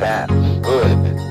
That's good.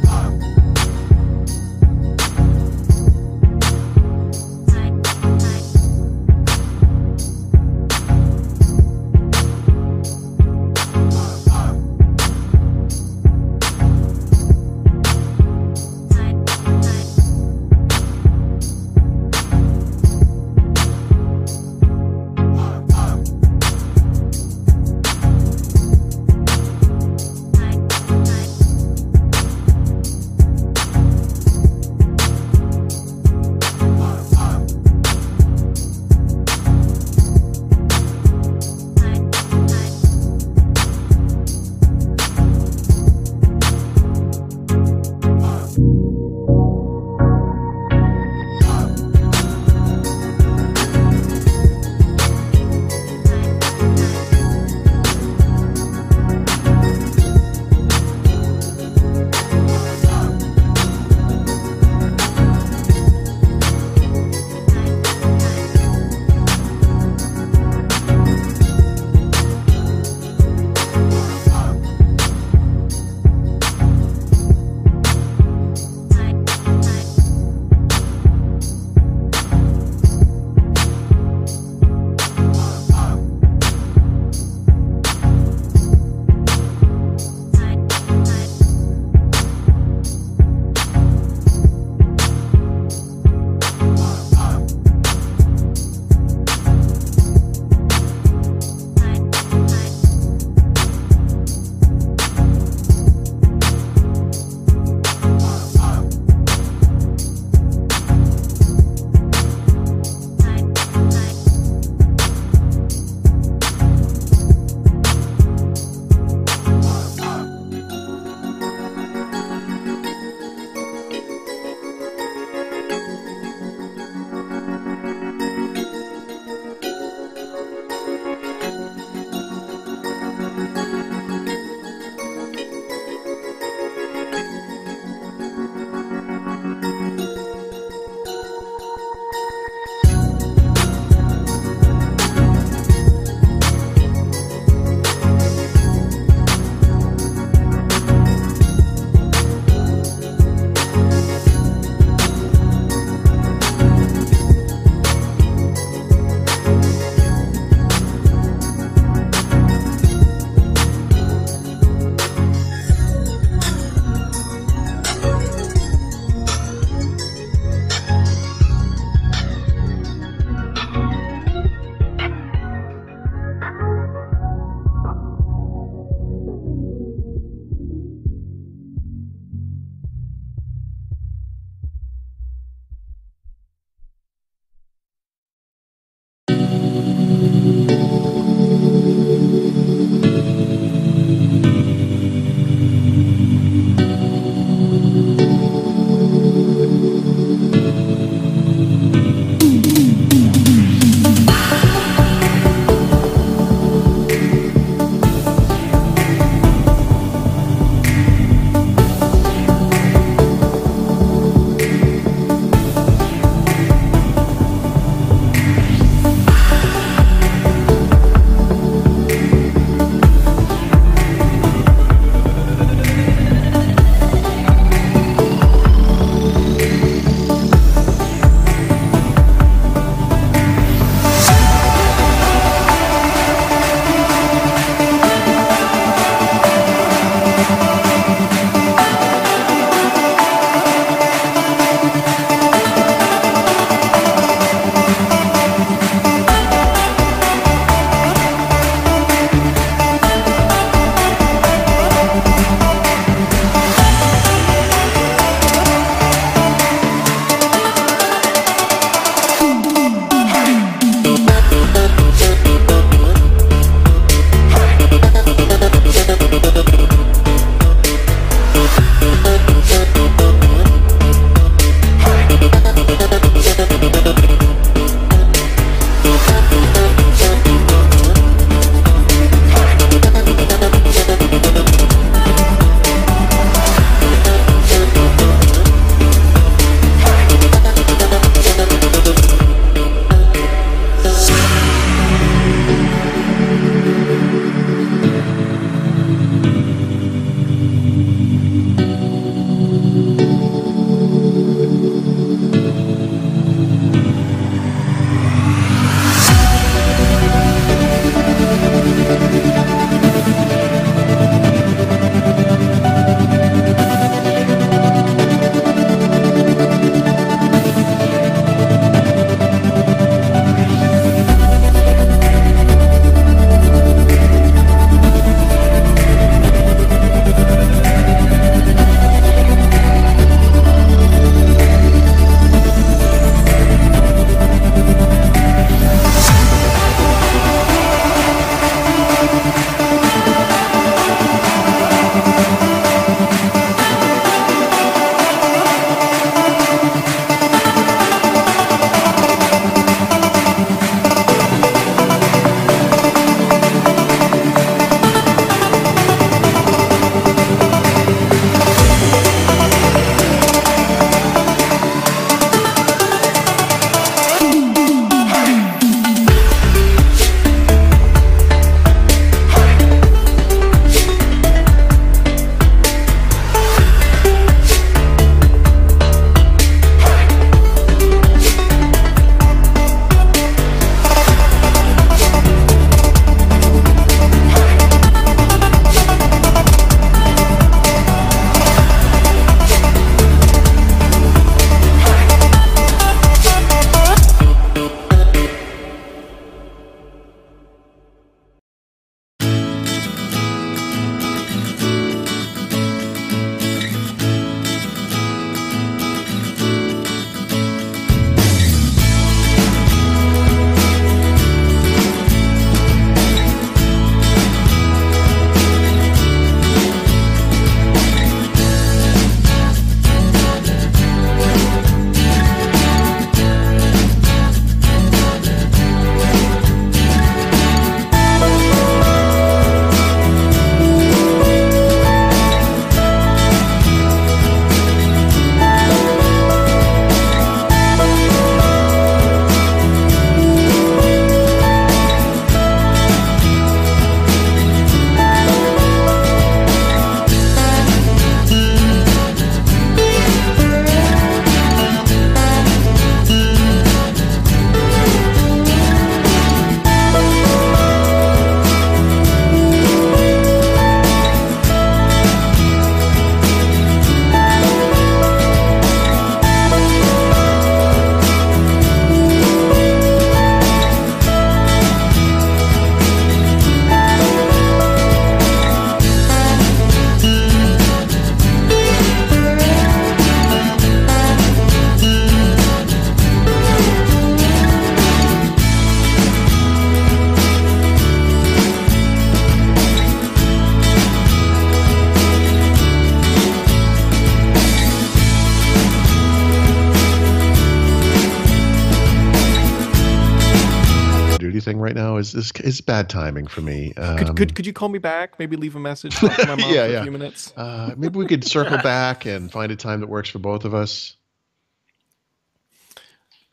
right now is bad timing for me. Could you call me back? Maybe leave a message. Talk to my mom for a few minutes. Maybe we could circle back and find a time that works for both of us.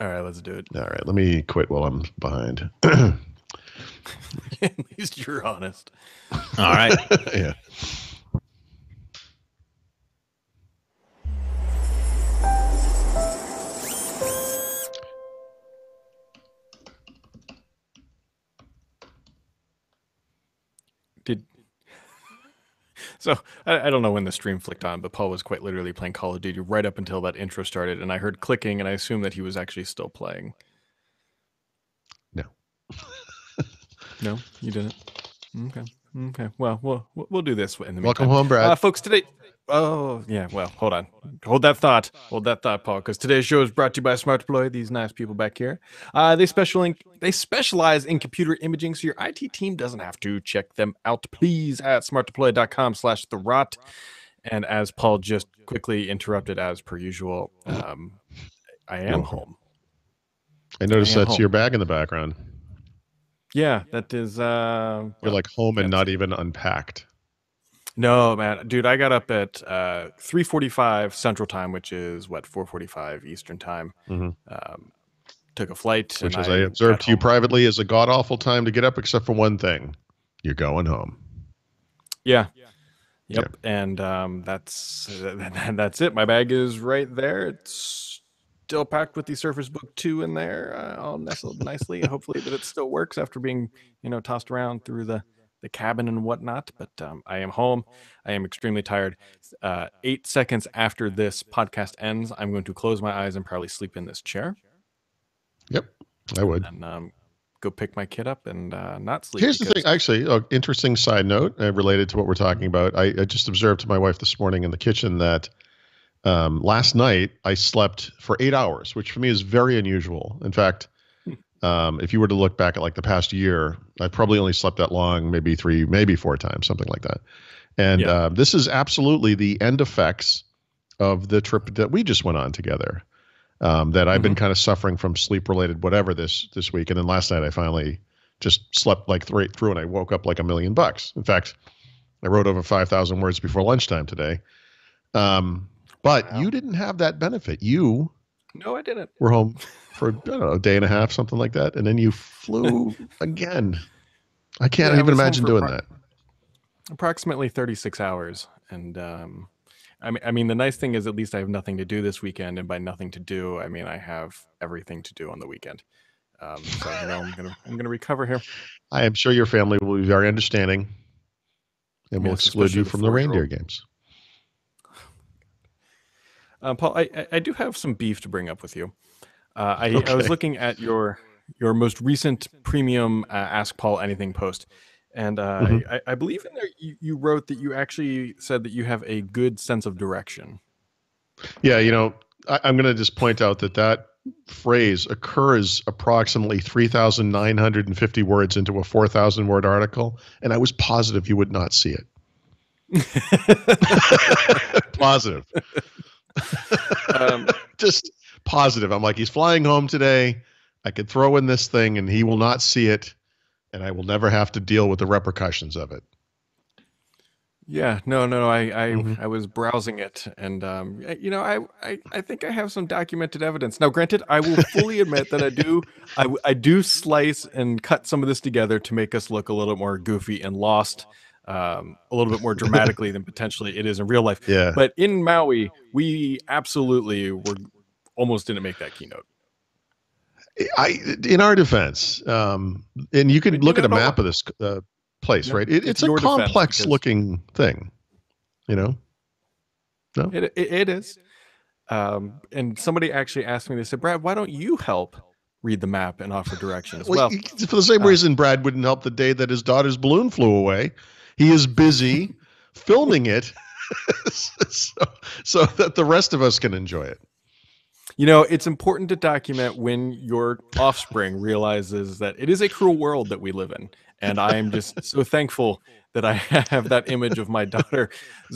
All right, let's do it. All right, let me quit while I'm behind. At least you're honest. All right. Yeah. So I don't know when the stream flicked on, but Paul was quite literally playing Call of Duty right up until that intro started, and I heard clicking, and I assumed that he was actually still playing. No. No, you didn't. Okay. Well, we'll do this in the meantime. Welcome home, Brad. Folks. Today. Oh yeah. Well, hold on. Hold that thought, Paul, because today's show is brought to you by Smart Deploy. These nice people back here. They specialize in computer imaging, so your IT team doesn't have to. Check them out, please, at smartdeploy.com/Thurrott. And as Paul just quickly interrupted, as per usual, I am home. I noticed that's your bag in the background. Yeah, that is. You're like home and not even unpacked. No, man, dude, I got up at 3:45 Central Time, which is 4:45 Eastern Time. Mm-hmm. Took a flight, which, as I observed to you privately, is a god awful time to get up, except for one thing: you're going home. Yeah. Yep. Yeah. And that's it. My bag is right there. It's still packed with the Surface Book 2 in there, all nestled nicely. Hopefully that it still works after being, tossed around through the cabin and whatnot. But I am home. I am extremely tired. 8 seconds after this podcast ends, I'm going to close my eyes and probably sleep in this chair. Yep, I would. And go pick my kid up and not sleep. Here's the thing, actually, interesting side note related to what we're talking about. I just observed to my wife this morning in the kitchen that last night I slept for 8 hours, which for me is very unusual. In fact, if you were to look back at like the past year, I probably only slept that long, maybe 3, maybe 4 times, something like that. And this is absolutely the end effects of the trip that we just went on together. That I've been kind of suffering from sleep-related whatever this week. And then last night I finally just slept like right through and I woke up like $1,000,000. In fact, I wrote over 5,000 words before lunchtime today. But you didn't have that benefit. No, I didn't. Were home for, I don't know, a day and a half, something like that. And then you flew again. I can't even imagine doing that. Approximately 36 hours. And I mean, the nice thing is at least I have nothing to do this weekend. And by nothing to do, I mean, I have everything to do on the weekend. So, I'm gonna recover here. I am sure your family will be very understanding and will exclude you from the reindeer games. Paul, I do have some beef to bring up with you. I was looking at your most recent premium Ask Paul Anything post, and I believe in there you wrote that you actually said that you have a good sense of direction. Yeah, I'm going to just point out that phrase occurs approximately 3,950 words into a 4,000-word article, and I was positive you would not see it. Positive. Just positive. I'm like, he's flying home today. I could throw in this thing and he will not see it, and I will never have to deal with the repercussions of it. Yeah, no. I was browsing it, and I think I have some documented evidence. Now, granted, I will fully admit that I do slice and cut some of this together to make us look a little more goofy and lost. A little bit more dramatically than potentially it is in real life. Yeah. But in Maui, we absolutely almost didn't make that keynote. In our defense, and you can look at a map of this place, right? It's a complex looking thing, No? It is. And somebody actually asked me, they said, Brad, why don't you help read the map and offer direction as well? For the same reason Brad wouldn't help the day that his daughter's balloon flew away. He is busy filming it so that the rest of us can enjoy it. It's important to document when your offspring realizes that it is a cruel world that we live in. And I am just so thankful that I have that image of my daughter's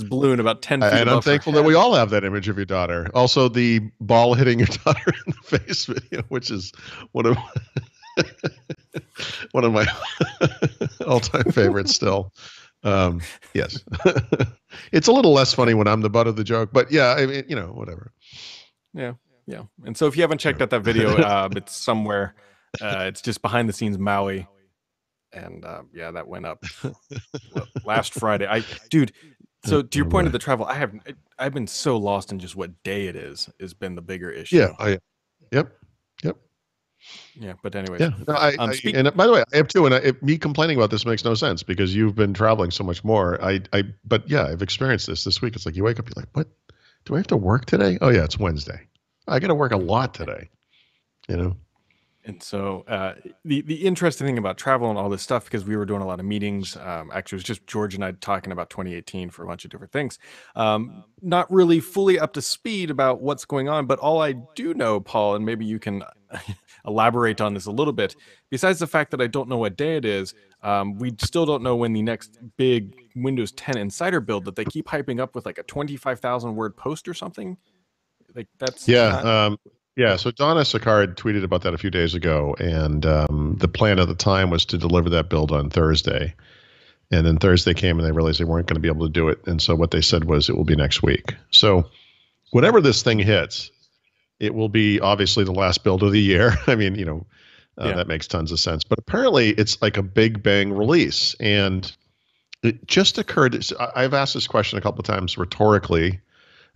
balloon about 10 feet above And I'm thankful that we all have that image of your daughter. Also, the ball hitting your daughter in the face video, which is one of One of my all-time favorites still. Yes. It's a little less funny when I'm the butt of the joke, but yeah, I mean, whatever. Yeah, yeah. And so if you haven't checked out that video, it's somewhere. It's just behind the scenes Maui, and yeah, that went up last Friday. Dude. So to your point of the travel, I've been so lost in just what day it is has been the bigger issue. Yeah. Yep. Yeah, but anyways, yeah. No, and by the way, I have too. And me complaining about this makes no sense because you've been traveling so much more. But yeah, I've experienced this week. It's like you wake up, you're like, what? Do I have to work today? Oh yeah, it's Wednesday. I got to work a lot today. And so the interesting thing about travel and all this stuff, because we were doing a lot of meetings, actually it was just George and I talking about 2018 for a bunch of different things. Not really fully up to speed about what's going on, but all I do know, Paul, and maybe you can elaborate on this a little bit, besides the fact that I don't know what day it is, we still don't know when the next big Windows 10 Insider build that they keep hyping up with like a 25,000 word post or something. Like that's yeah. So Donna Sicard tweeted about that a few days ago, and the plan at the time was to deliver that build on Thursday. And then Thursday came, and they realized they weren't going to be able to do it. And so what they said was it will be next week. So whenever this thing hits, it will be obviously the last build of the year. I mean, that makes tons of sense. But apparently it's like a big bang release. And it just occurred. I've asked this question a couple of times rhetorically,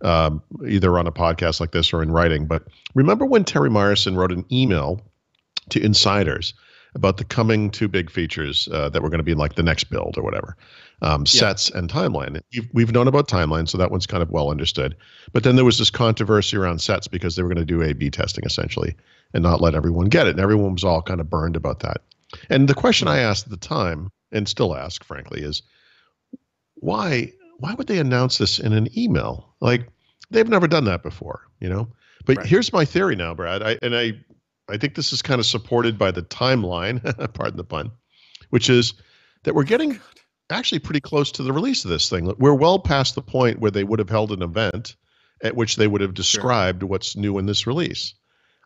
either on a podcast like this or in writing. But remember when Terry Myerson wrote an email to insiders about the coming two big features that were going to be like the next build or whatever, sets and timeline. We've known about timeline, so that one's kind of well understood. But then there was this controversy around sets because they were going to do A/B testing essentially and not let everyone get it. And everyone was all kind of burned about that. And the question I asked at the time, and still ask, frankly, is why would they announce this in an email? Like, they've never done that before, But Here's my theory now, Brad. I think this is kind of supported by the timeline, pardon the pun, which is that we're getting actually pretty close to the release of this thing. We're well past the point where they would have held an event at which they would have described what's new in this release.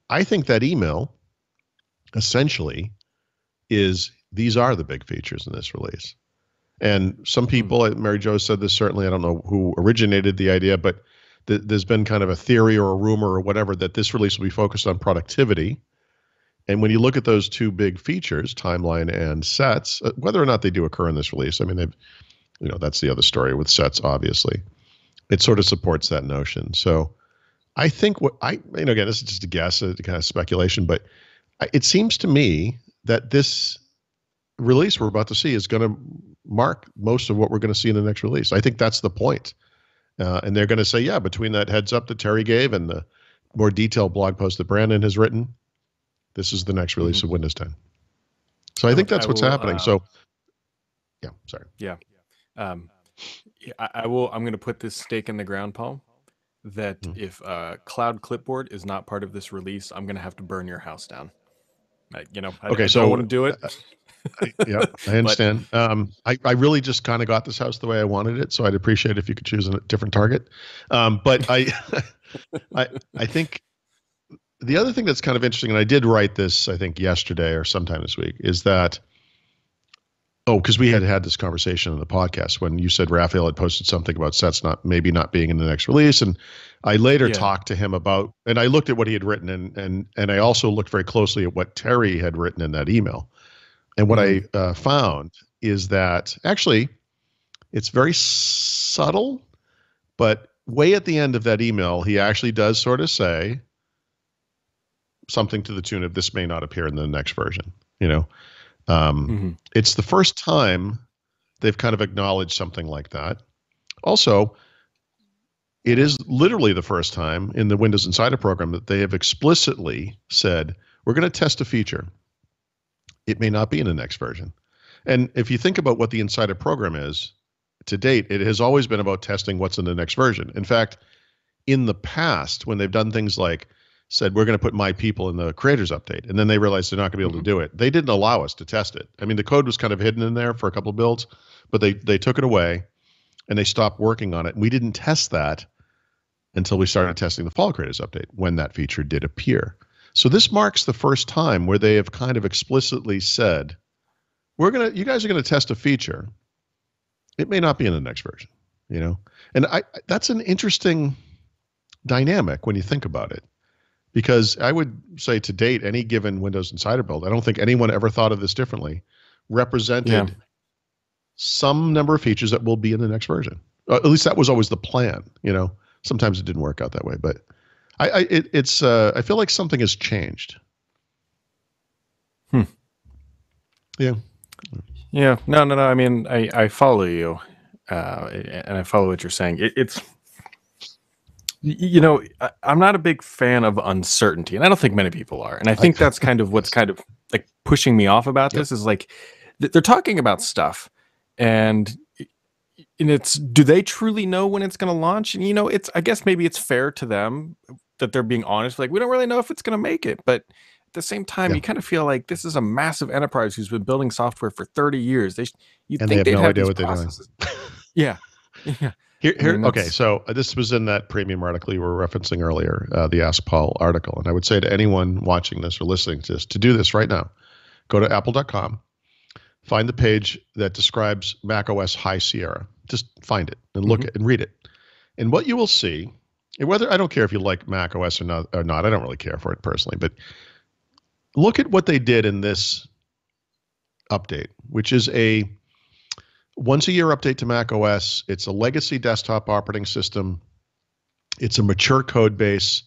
I think that email essentially is these are the big features in this release. And some people, Mary Jo said this, certainly, I don't know who originated the idea, but there's been kind of a theory or a rumor or whatever that this release will be focused on productivity. And when you look at those two big features, timeline and sets, whether or not they do occur in this release, I mean, that's the other story with sets, obviously. It sort of supports that notion. So I think again, this is just a guess, a kind of speculation, but it seems to me that this release we're about to see is going to mark most of what we're going to see in the next release. I think that's the point. And they're going to say, yeah, between that heads up that Terry gave and the more detailed blog post that Brandon has written, this is the next release of Windows 10. So I think that's what's happening. So, yeah, sorry. Yeah. I will. I'm going to put this stake in the ground, Paul, that if Cloud Clipboard is not part of this release, I'm going to have to burn your house down. I don't want to do it. Yeah, I understand. I really just kind of got this house the way I wanted it, so I'd appreciate if you could choose a different target. But I think the other thing that's kind of interesting, and I did write this, I think, yesterday or sometime this week, is that, because we had this conversation on the podcast when you said Raphael had posted something about sets maybe not being in the next release, and I later talked to him about, and I looked at what he had written, and I also looked very closely at what Terry had written in that email. And what I found is that actually it's very subtle, but way at the end of that email, he actually does sort of say something to the tune of this may not appear in the next version. It's the first time they've kind of acknowledged something like that. Also, it is literally the first time in the Windows Insider program that they have explicitly said, we're going to test a feature. It may not be in the next version. And if you think about what the Insider program is, to date, it has always been about testing what's in the next version. In fact, in the past, when they've done things like said, we're going to put my people in the creators update, and then they realized they're not going to be able to do it, they didn't allow us to test it. I mean, the code was kind of hidden in there for a couple of builds, but they took it away and they stopped working on it. And we didn't test that until we started testing the fall creators update when that feature did appear. So this marks the first time where they have kind of explicitly said, you guys are gonna test a feature. It may not be in the next version, And that's an interesting dynamic when you think about it. Because I would say to date, any given Windows Insider build, I don't think anyone ever thought of this differently, represented some number of features that will be in the next version. At least that was always the plan. Sometimes it didn't work out that way, but I feel like something has changed. Yeah. Yeah. No. I mean, I follow you, and I follow what you're saying. It's I'm not a big fan of uncertainty, and I don't think many people are. And I think that's kind of what's kind of like pushing me off about this is like they're talking about stuff, and it's, do they truly know when it's going to launch? And I guess maybe it's fair to them that they're being honest. Like, we don't really know if it's going to make it, but at the same time, you kind of feel like this is a massive enterprise who's been building software for 30 years. You'd think they'd have no idea what processes. They're doing. Yeah. Okay, so this was in that premium article you were referencing earlier, the Ask Paul article. And I would say to anyone watching this or listening to this to do this right now. Go to apple.com, find the page that describes macOS High Sierra. Just find it and look at and read it. And what you will see, and whether, I don't care if you like macOS or not, I don't really care for it personally, but look at what they did in this update, which is a once-a-year update to macOS. It's a legacy desktop operating system. It's a mature code base.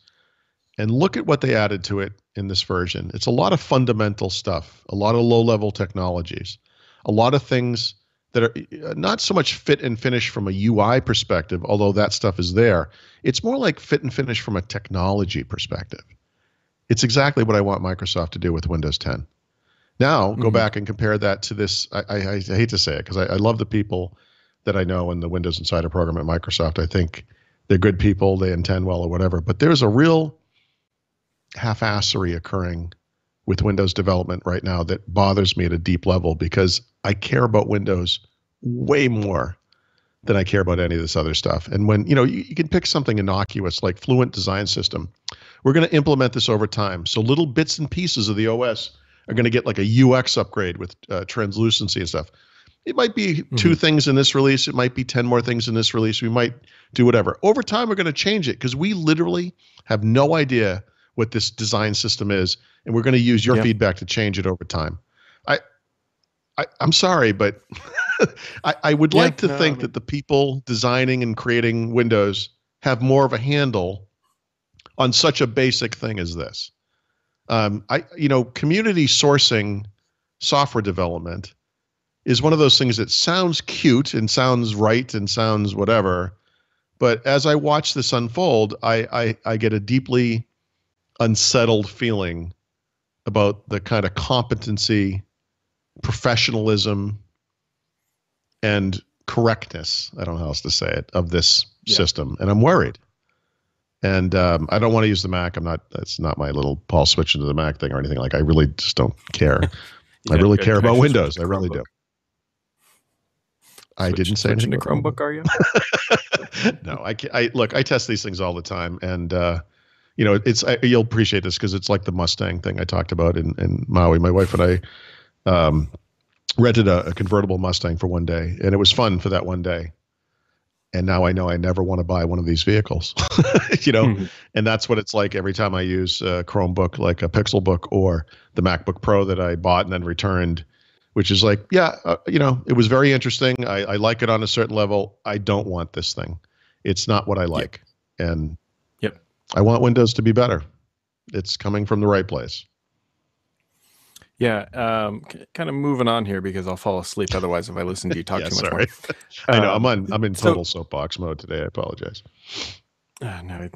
And look at what they added to it in this version. It's a lot of fundamental stuff, a lot of low-level technologies, a lot of things that are not so much fit and finish from a UI perspective, although that stuff is there. It's more like fit and finish from a technology perspective. It's exactly what I want Microsoft to do with Windows 10. Now, go back and compare that to this. I hate to say it because I love the people that I know in the Windows Insider program at Microsoft. I think they're good people. They intend well or whatever. But there's a real half-assery occurring with Windows development right now that bothers me at a deep level because I care about Windows way more than I care about any of this other stuff. And when, you can pick something innocuous like Fluent Design System. We're going to implement this over time. So little bits and pieces of the OS are going to get like a UX upgrade with translucency and stuff. It might be 2 things in this release. It might be 10 more things in this release. We might do whatever. Over time, we're going to change it because we literally have no idea what this design system is, and we're going to use your feedback to change it over time. I'm sorry, but I would like to think that the people designing and creating Windows have more of a handle on such a basic thing as this. Community sourcing software development is one of those things that sounds cute and sounds right and sounds whatever, but as I watch this unfold, I get a deeply unsettled feeling about the kind of competency, professionalism, and correctness, I don't know how else to say it, of this system. And I'm worried. And I don't want to use the Mac. It's not my little Paul switch into the Mac thing or anything. Like, I really just don't care. I really care about Windows. I really do. I didn't say anything. To Chromebook, are you? No, I test these things all the time. And, you'll appreciate this because it's like the Mustang thing I talked about in Maui. My wife and I rented a convertible Mustang for one day, and it was fun for that one day. And now I know I never want to buy one of these vehicles, and that's what it's like every time I use a Chromebook, like a Pixelbook or the MacBook Pro that I bought and then returned, which is like, it was very interesting. I like it on a certain level. I don't want this thing. It's not what I like. And I want Windows to be better. It's coming from the right place. Yeah, kind of moving on here because I'll fall asleep otherwise if I listen to you talk too much more. I know I'm in total soapbox mode today. I apologize. No,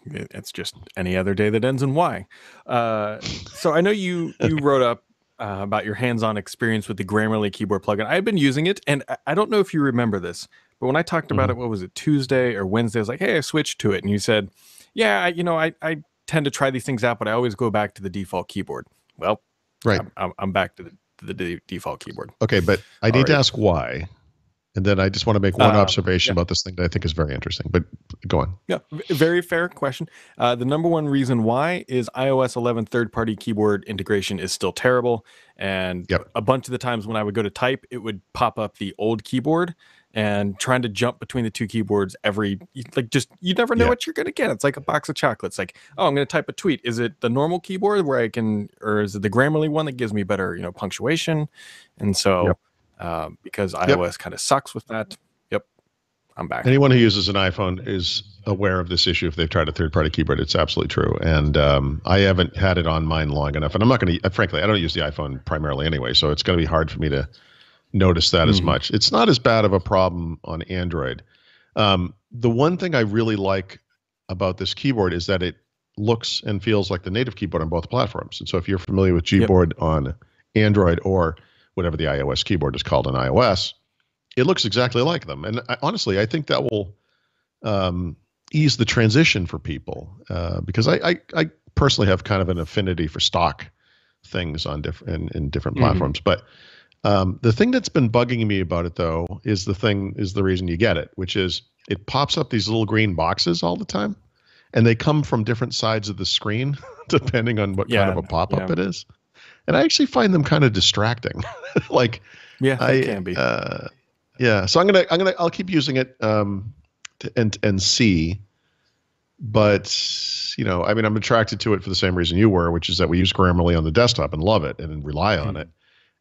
it's just any other day that ends in Y. So I know you wrote up about your hands-on experience with the Grammarly keyboard plugin. I've been using it, and I don't know if you remember this, but when I talked about it, what was it, Tuesday or Wednesday? I was like, hey, I switched to it, and you said, yeah, I tend to try these things out, but I always go back to the default keyboard. Well. Right, I'm back to the default keyboard. Okay, but I need to ask why. And then I just want to make one observation Yeah. about this thing that I think is very interesting. But go on. Yeah, very fair question. The number one reason why is iOS 11 third-party keyboard integration is still terrible, and Yep. a bunch of the times when I would go to type, it would pop up the old keyboard, and trying to jump between the two keyboards you never know Yeah. what you're going to get. It's like a box of chocolates. Like, oh, I'm going to type a tweet. Is it the normal keyboard where I can, or is it the Grammarly one that gives me better, punctuation? And so, because iOS kind of sucks with that. Yep, I'm back. Anyone who uses an iPhone is aware of this issue if they've tried a third-party keyboard. It's absolutely true. And I haven't had it on mine long enough. And I'm not going to, frankly, I don't use the iPhone primarily anyway, so it's going to be hard for me to notice that as much. It's not as bad of a problem on Android. The one thing I really like about this keyboard is that it looks and feels like the native keyboard on both platforms. And so if you're familiar with Gboard on Android or whatever the iOS keyboard is called on iOS, it looks exactly like them. And honestly, I think that will ease the transition for people because I personally have kind of an affinity for stock things on in different platforms. But the thing that's been bugging me about it, though, is the reason you get it, which is it pops up these little green boxes all the time, and they come from different sides of the screen depending on what kind of a pop-up it is. And I actually find them kind of distracting. Like, they can be. So I'll keep using it and see. But I mean, I'm attracted to it for the same reason you were, which is that we use Grammarly on the desktop and love it and rely on it.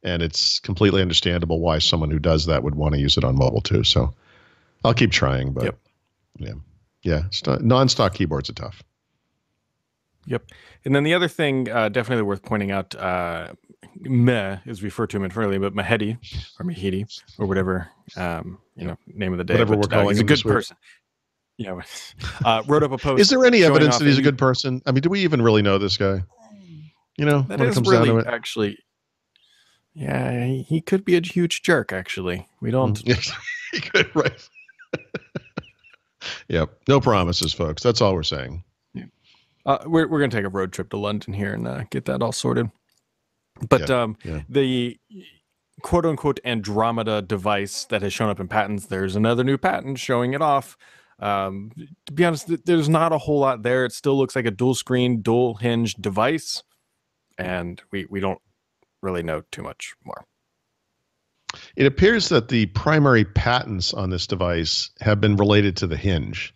And it's completely understandable why someone who does that would want to use it on mobile too. So I'll keep trying, but non-stock keyboards are tough. Yep. And then the other thing definitely worth pointing out, Meh is referred to him internally, but Mahedi or Mahidi or whatever, name of the day. Whatever we're calling he's a good person. Wrote up a post. Is there any evidence that he's a good person? I mean, do we even really know this guy? That when it is comes really down to it. Actually. Yeah, he could be a huge jerk, actually. We don't. Yes, he could, right. Yep. No promises, folks. That's all we're saying. Yeah. We're going to take a road trip to London here and get that all sorted. But the quote-unquote Andromeda device that has shown up in patents, there's another new patent showing it off. To be honest, there's not a whole lot there. It still looks like a dual-screen, dual-hinge device. And we don't really know too much more. It appears that the primary patents on this device have been related to the hinge.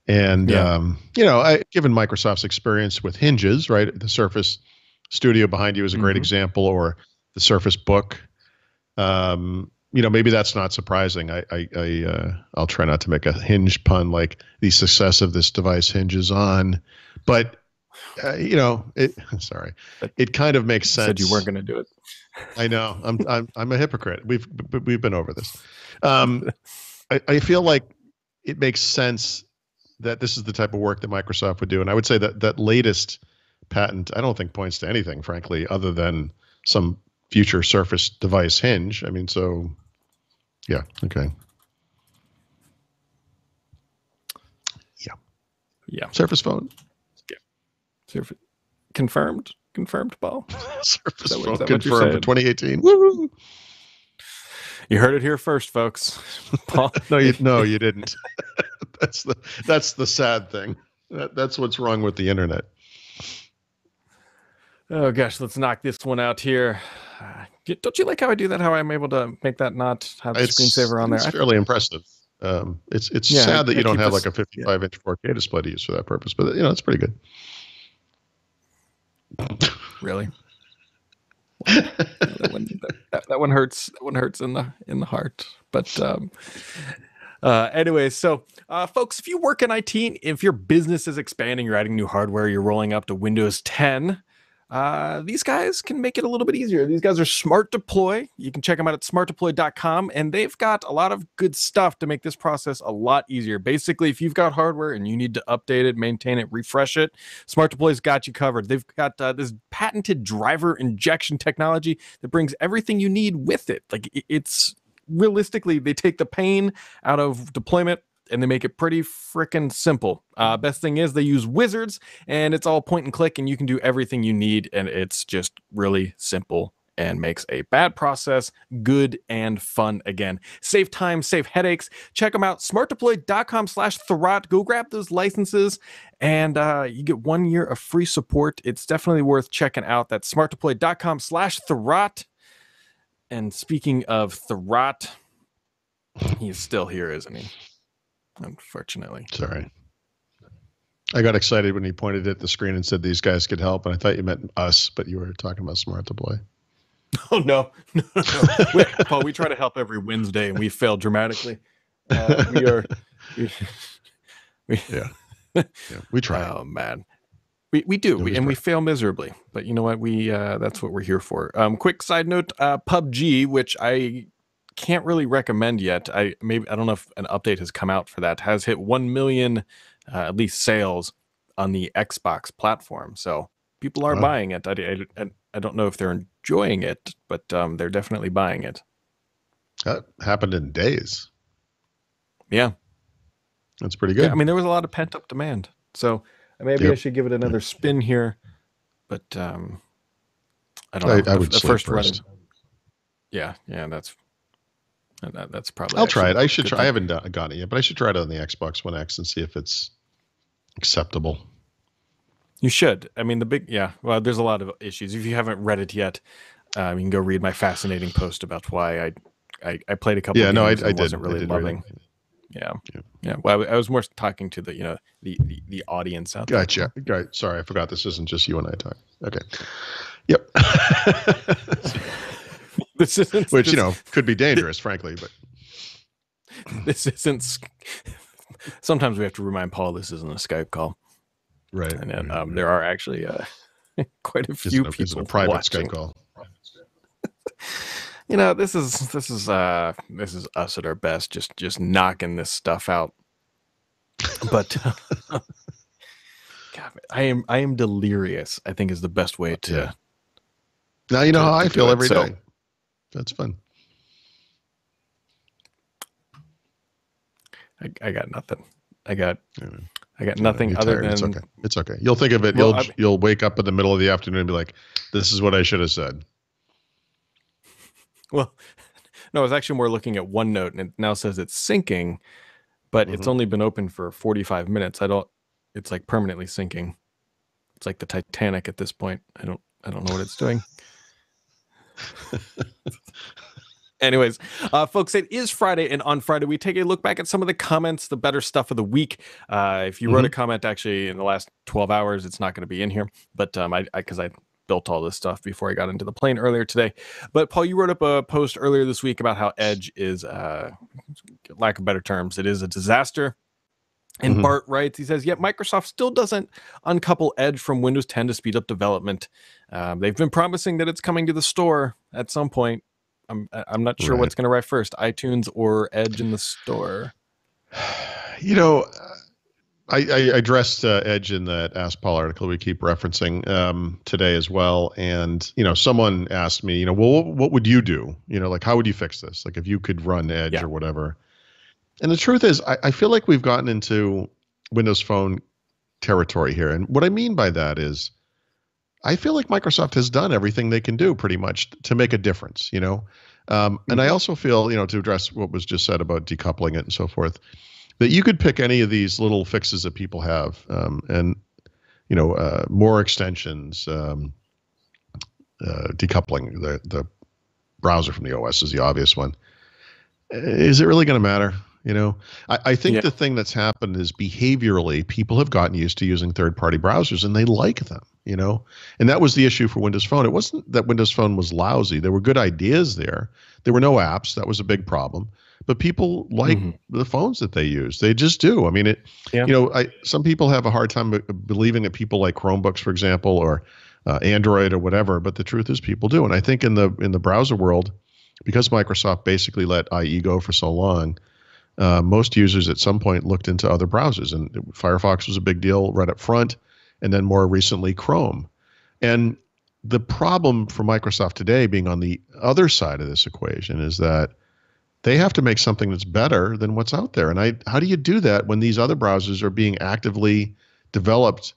And, given Microsoft's experience with hinges, right, the Surface Studio behind you is a great example, or the Surface Book, maybe that's not surprising. I'll try not to make a hinge pun like the success of this device hinges on, but it kind of makes sense. Said you weren't going to do it. I know. I'm a hypocrite. We've been over this. I feel like it makes sense that this is the type of work that Microsoft would do, and I would say that latest patent I don't think points to anything, frankly, other than some future Surface device hinge. I mean, so yeah, okay, yeah. Surface phone. Surface confirmed, Paul. Surface phone confirmed for 2018. Woo! You heard it here first, folks. Paul. No, you didn't. That's the sad thing. That's what's wrong with the internet. Oh gosh, let's knock this one out here. Don't you like how I do that? How I'm able to make that not have the screensaver on there? It's fairly impressive. It's sad that you don't have like a 55-inch 4K display to use for that purpose, but it's pretty good. Really? that one hurts. That one hurts in the heart. But anyway, so folks, if you work in IT, if your business is expanding, you're adding new hardware, you're rolling up to Windows 10. These guys can make it a little bit easier. These guys are Smart Deploy. You can check them out at smartdeploy.com, and they've got a lot of good stuff to make this process a lot easier. Basically, if you've got hardware and you need to update it, maintain it, refresh it, Smart Deploy's got you covered. They've got this patented driver injection technology that brings everything you need with it. Like, it's realistically, they take the pain out of deployment and they make it pretty freaking simple. Best thing is they use wizards, and it's all point and click, and you can do everything you need, and it's just really simple and makes a bad process good and fun again. Save time, save headaches. Check them out. smartdeploy.com/Thurrott. Go grab those licenses and you get 1 year of free support. It's definitely worth checking out. That's smartdeploy.com/Thurrott. And speaking of Thurrott, he's still here, isn't he? Unfortunately. Sorry. I got excited when he pointed at the screen and said these guys could help, and I thought you meant us, but you were talking about Smart Deploy. Oh, no. Paul, we try to help every Wednesday, and we fail dramatically. We try. Oh, man. We do, and we fail miserably. But you know what? That's what we're here for. Quick side note, PUBG, which I can't really recommend yet. I don't know if an update has come out for that. Has hit 1 million at least sales on the Xbox platform. So people are buying it. I don't know if they're enjoying it, but they're definitely buying it. That happened in days. Yeah. That's pretty good. Yeah, I mean, there was a lot of pent up demand. So maybe I should give it another spin here, but I don't know. I would the first run. Yeah, that's probably. I'll try it. I should try. I haven't gotten it yet, but I should try it on the Xbox One X and see if it's acceptable. You should. I mean, well, there's a lot of issues. If you haven't read it yet, you can go read my fascinating post about why I played a couple of games and wasn't really loving. Yeah. Well, I was more talking to the audience out there. Gotcha. Right. Sorry, I forgot this isn't just you and I talking. Okay. Yep. Which could be dangerous, frankly, but this isn't. Sometimes we have to remind Paul this isn't a Skype call, right? And then, there are actually quite a few people. It's a private watching. Skype call. This is us at our best, just knocking this stuff out. But God, I am delirious, I think is the best way to. Yeah. Now you know how I feel every day. That's fun. I got nothing. I got nothing other than it's okay. You'll think of it. You'll wake up in the middle of the afternoon and be like, "This is what I should have said." Well, no, I was actually more looking at OneNote, and it now says it's syncing, but it's only been open for 45 minutes. It's like permanently syncing. It's like the Titanic at this point. I don't know what it's doing. Anyways, folks, it is Friday, and on Friday we take a look back at some of the comments, the better stuff of the week. If you wrote a comment actually in the last 12 hours, it's not going to be in here, but because I built all this stuff before I got into the plane earlier today. But Paul, you wrote up a post earlier this week about how Edge is, lack of better terms, it is a disaster. And Bart writes, he says, yet Microsoft still doesn't uncouple Edge from Windows 10 to speed up development. They've been promising that it's coming to the store at some point. I'm not sure what's going to arrive first, iTunes or Edge in the store. I addressed Edge in that Ask Paul article we keep referencing today as well. And, someone asked me, well, what would you do? Like, how would you fix this? Like, if you could run Edge or whatever. And the truth is, I feel like we've gotten into Windows Phone territory here. And what I mean by that is, I feel like Microsoft has done everything they can do pretty much to make a difference, And I also feel, to address what was just said about decoupling it and so forth, that you could pick any of these little fixes that people have, and more extensions, decoupling the browser from the OS is the obvious one. Is it really going to matter? I think the thing that's happened is behaviorally, people have gotten used to using third-party browsers and they like them, and that was the issue for Windows Phone. It wasn't that Windows Phone was lousy. There were good ideas there. There were no apps. That was a big problem. But people like the phones that they use. They just do. I mean, some people have a hard time believing that people like Chromebooks, for example, or Android or whatever. But the truth is, people do. And I think in the browser world, because Microsoft basically let IE go for so long, most users at some point looked into other browsers. And Firefox was a big deal right up front, and then more recently Chrome. And the problem for Microsoft today, being on the other side of this equation, is that they have to make something that's better than what's out there. And how do you do that when these other browsers are being actively developed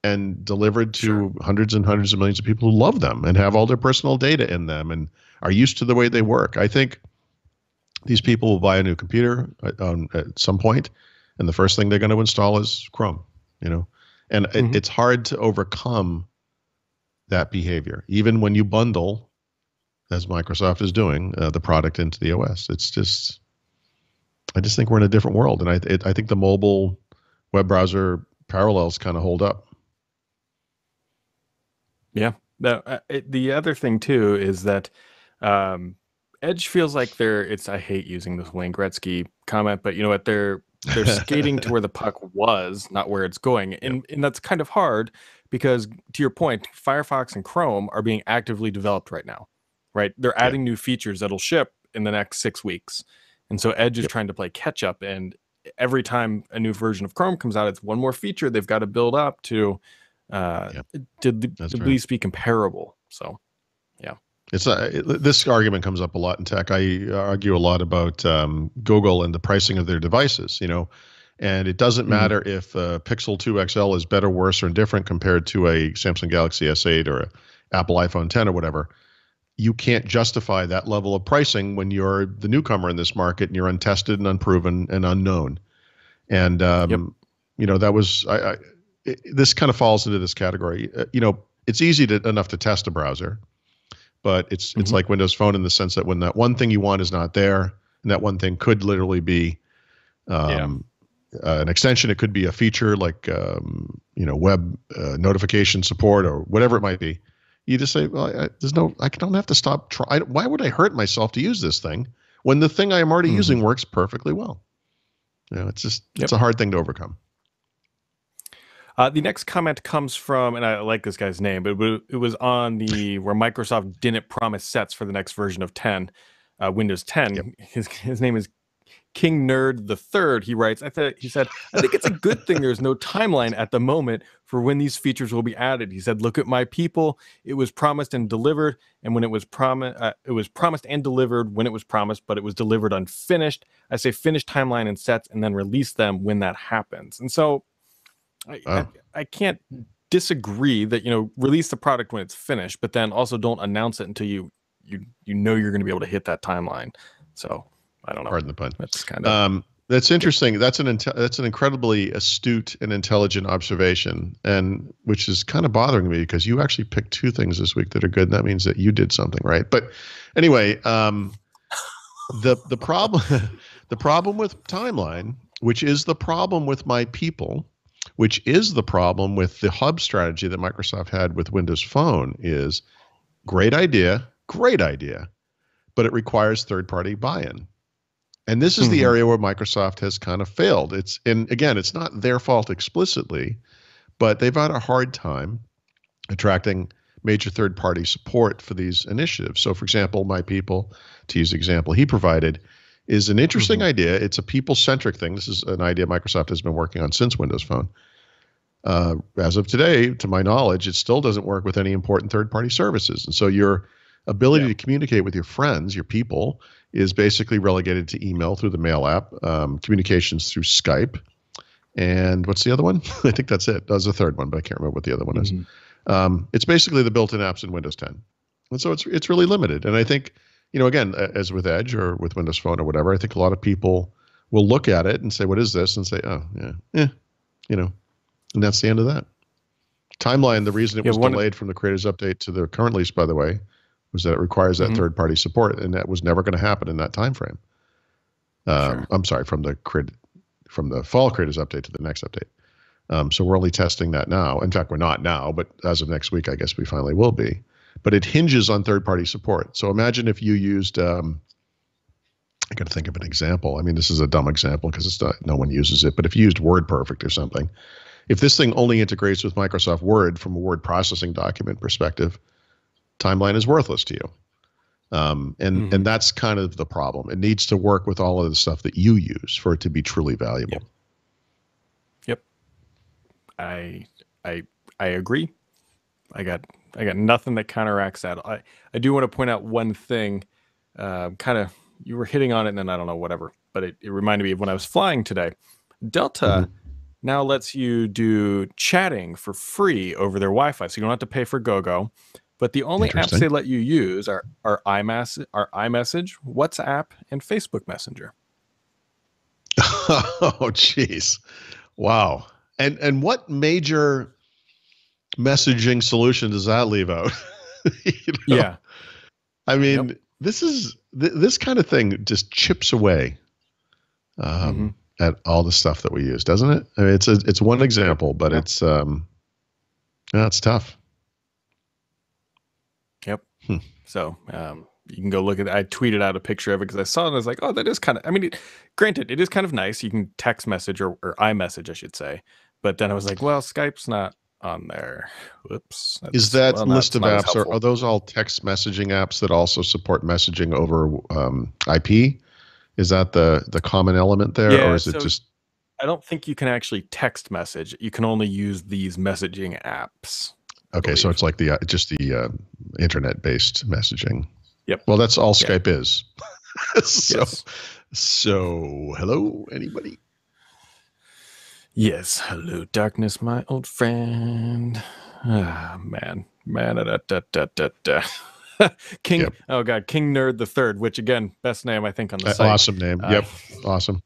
and delivered Sure. to hundreds and hundreds of millions of people who love them and have all their personal data in them and are used to the way they work. I think these people will buy a new computer at some point, and the first thing they're going to install is Chrome. You know, and Hmm. it's hard to overcome that behavior, even when you bundle, as Microsoft is doing, the product into the OS. It's just, I just think we're in a different world, and I think the mobile web browser parallels kind of hold up. Yeah. The other thing too is that um, Edge feels like I hate using this Wayne Gretzky comment, but you know what? They're skating to where the puck was, not where it's going, Yep. and that's kind of hard because, to your point, Firefox and Chrome are being actively developed right now, right? They're Yeah. adding new features that'll ship in the next 6 weeks, and so Edge is Yep. trying to play catch up. And every time a new version of Chrome comes out, it's one more feature they've got to build up uh, Yep. to That's at right. least be comparable. So, yeah. This argument comes up a lot in tech. I argue a lot about Google and the pricing of their devices. You know, and it doesn't Mhm. matter if Pixel 2 XL is better, worse, or indifferent compared to a Samsung Galaxy S8 or a Apple iPhone 10 or whatever. You can't justify that level of pricing when you're the newcomer in this market and you're untested and unproven and unknown. And Yep. that was this kind of falls into this category. It's easy enough to test a browser, but it's Hmm. like Windows Phone in the sense that when that one thing you want is not there, and that one thing could literally be Yeah. um, an extension, it could be a feature like web notification support or whatever it might be. You just say, well, I don't have to stop trying. Why would I hurt myself to use this thing when the thing I am already Hmm. using works perfectly well? It's Yep. a hard thing to overcome. The next comment comes from, and I like this guy's name, but it was on the where Microsoft didn't promise sets for the next version of 10, Windows Yep. 10. His name is King Nerd the Third. He writes, he said, I think it's a good thing there's no timeline at the moment for when these features will be added. He said, look at my people. It was promised and delivered, and when it was promised and delivered when it was promised, but it was delivered unfinished. I say finish timeline and sets, and then release them when that happens. And so I, I, Wow. I can't disagree that release the product when it's finished, but then also don't announce it until you know you're going to be able to hit that timeline. So I don't know. Pardon the pun. That's kind of That's yep. interesting. That's an incredibly astute and intelligent observation, and which is kind of bothering me because you actually picked two things this week that are good. And that means that you did something right. But anyway, the problem the problem with timeline, which is the problem with my people, which is the problem with the hub strategy that Microsoft had with Windows Phone, is great idea, but it requires third-party buy-in. And this is the Hmm. area where Microsoft has kind of failed. And again, it's not their fault explicitly, but they've had a hard time attracting major third-party support for these initiatives. So, for example, my people, to use the example he provided, is an interesting Hmm. idea. It's a people-centric thing. This is an idea Microsoft has been working on since Windows Phone. As of today, to my knowledge, it still doesn't work with any important third-party services. And so your ability Yeah. to communicate with your friends, your people, is basically relegated to email through the mail app, communications through Skype, and what's the other one? I think that's it. That was the third one, but I can't remember what the other one is. Hmm. It's basically the built-in apps in Windows 10, and so it's really limited. And I think, again, as with Edge or with Windows Phone or whatever, I think a lot of people will look at it and say, "What is this?" and say, "Oh, yeah, you know," and that's the end of that. Timeline. The reason it Yeah. was One. delayed from the creators update to the current release, by the way, was that it requires that Mhm. third-party support, and that was never going to happen in that time frame. Sure. I'm sorry, from the fall creators update to the next update. So we're only testing that now. In fact, we're not now, but as of next week, I guess we finally will be. But it hinges on third-party support. So imagine if you used, I got to think of an example. I mean, this is a dumb example because it's not, no one uses it. But if you used WordPerfect or something, if this thing only integrates with Microsoft Word from a word processing document perspective, Timeline is worthless to you. And Hmm. that's kind of the problem. It needs to work with all of the stuff that you use for it to be truly valuable. Yep. Yep. I I I agree. I got I got nothing that counteracts that. I do want to point out one thing. Kind of you were hitting on it, and then I don't know whatever, but it reminded me of when I was flying today. Delta Mm-hmm. now lets you do chatting for free over their Wi-Fi, so you don't have to pay for GoGo. But the only apps they let you use are iMessage, WhatsApp, and Facebook Messenger. Oh, jeez. Wow. And what major messaging solution does that leave out? Yeah. I mean, this kind of thing just chips away at all the stuff that we use, doesn't it? I mean, it's one example, but it's tough. Yep. So you can go look at it. I tweeted out a picture of it because I saw it and I was like, oh, that is kind of, I mean, granted, it is kind of nice. You can text message or iMessage, I should say. But then I was like, well, Skype's not on there. Whoops. Is that list of apps, are those all text messaging apps that also support messaging over IP? Is that the common element there? Yeah, or is it just... I don't think you can actually text message. You can only use these messaging apps. Okay, so it's like the internet-based messaging. Yep. Well, that's all Skype is. Yes. So, hello, anybody? Yes, hello, darkness, my old friend. Ah, man. King. Yep. Oh God, King Nerd the Third. Which again, best name I think on the site. Awesome name. Yep, awesome.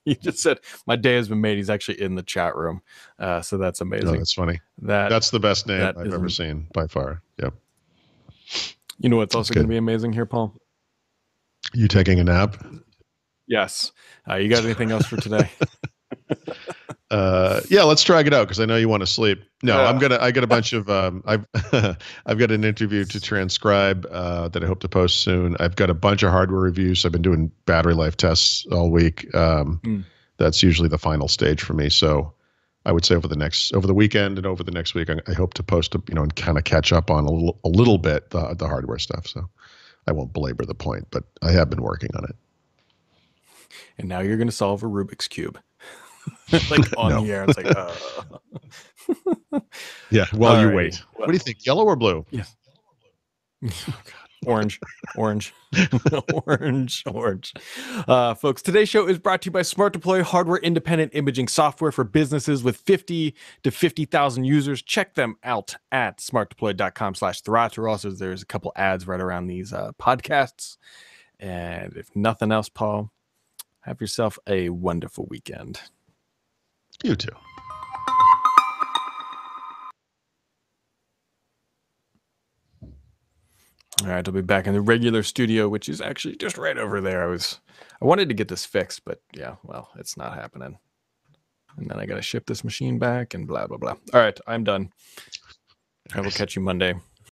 He just said my day has been made. He's actually in the chat room, so that's amazing. Oh, that's funny. That's the best name I've ever seen by far. Yep. You know what's also going to be amazing here, Paul? You taking a nap? Yes. You got anything else for today? Yeah, let's drag it out because I know you want to sleep. No, I got a bunch of I've got an interview to transcribe that I hope to post soon. I've got a bunch of hardware reviews. I've been doing battery life tests all week. That's usually the final stage for me. So I would say over the weekend and over the next week, I hope to post and kind of catch up on a little bit the hardware stuff. So I won't belabor the point, but I have been working on it. And now you're going to solve a Rubik's Cube. Like on the air, it's like, yeah. Well, you wait. What do you think? Yellow or blue? Yes. Oh, God. Orange. Folks, today's show is brought to you by Smart Deploy, hardware independent imaging software for businesses with 50 to 50,000 users. Check them out at smartdeploy.com/Thurrott. Also, there's a couple ads right around these podcasts. And if nothing else, Paul, have yourself a wonderful weekend. You too. All right, I'll be back in the regular studio, which is actually just right over there. I wanted to get this fixed, but yeah, well, it's not happening. And then I got to ship this machine back and blah, blah, blah. All right, I'm done. I will catch you Monday.